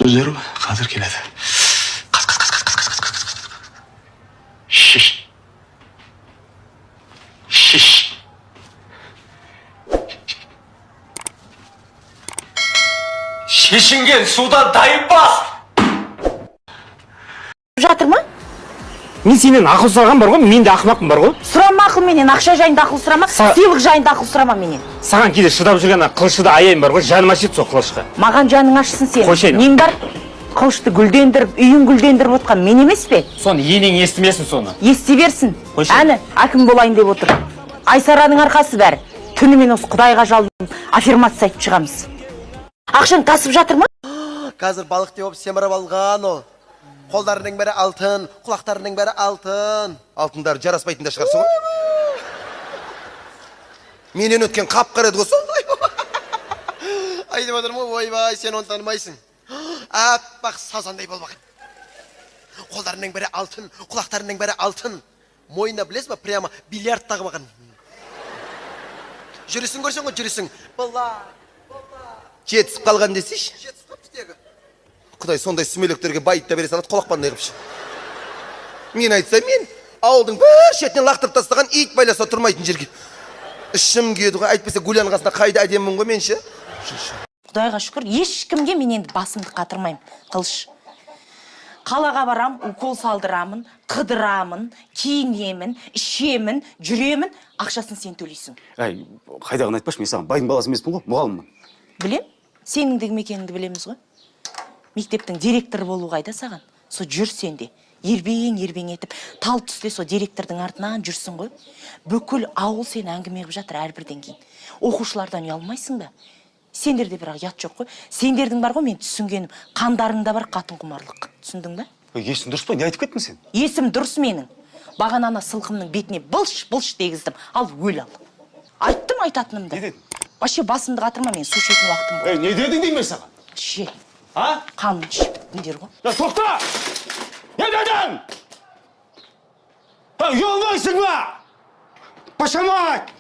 Özür hazır keledi. Kız. Şiş. Шешінген судан дайын бас! Жатыр ма? Мен сенен ақыл сұраған бар ғой, мен де ақымақпын бар ғой. Сұрама ақыл менен, ақша жайында ақыл сұрама, сыйлық жайында ақыл сұрама менен. Саған кейде шыдап жүрген қылышты аяйын бар ғой, жаным ашиды сол қылышқа. Маған жаның ашсын сен. Қойшайын. Нең бар? Қылышты гүлдендіріп, үйін гүлдендіріп отқан мен емес пе? Соны енең естімесін соны. Ести берсін. Қойшайын. Әні, әкім болайын деп отыр. Айсараның арқасы бәрі. Түнімен осы Құдайға жалдым, аффирмация айтып шығамыз. Ақшаң тасып жатыр ма? Қазір балық деп семіріп алған ол. Қолдарының бәрі алтын, құлақтарының бәрі алтын. Алтындары жараспайтын да шығарсы ғой. Менен өткен қап-қара еді ғой сондай. Айтып отырмын ғой, ойбай, сен оны танымайсың. Аппақ сазандай болмаған. Қолдарының бәрі алтын, құлақтарының бәрі алтын. Мойнына білесіз ба, прямо бильярд тағып алған. Жүрісің көрсең ғой, жүрісің. Жетісіп қалған десейші. Жетісіп қалыпты тегі. Құдай сондай сүмелектерге байытта бере салады, қолақпандай қыпшы. Мен айтса, мен ауылдың бір шетінен лақтырып тастаған ит байласа тұрмайтын жерге. Ішім күйеді ғой, айтпаса Гүлянның қасында қайда әдеммін ғой мен ше. Құдайға шүкір, ешкімге мен енді басымды қатырмаймын, Қылыш. Қалаға барам, укол салдырамын, қыдырамын, киінемін, ішемін, жүремін, ақшасын сен төлейсің. Әй, қайдағын айтпашы, мен саған байдың баласы емеспін ғой, мұғалыммын. Білем, сенің де кім екеніңді білеміз ғой. Мектептің директоры болу қайда саған? Со жүр сенде. Ербең етіп, тал түсте со директордың артынан жүрсің ғой. Бүкіл ауыл сені әңгіме қып жатыр әрбірден кейін. Оқушылардан ұялмайсың ба? Сендерде бірақ ұят жоқ қой. Сендердің бар ғой, мен түсінгенім, қандарыңда бар қатын құмарлық. Түсіндің ба? Есің дұрыс па? Не айтып кеттің сен? Есім дұрыс менің. Бағанана сылқымның бетіне былш дегіздім. Ал өл ал. Айттым айтатынымды. Не дедің? Вообще басымды қатырма, мен су ішетін уақытым болды. Не дедің деймін мен саған? Ше. А? Қанын ішіп біттіңдер ғой. Тоқта! Не дедің? Ұялмайсың ба? Пашамат!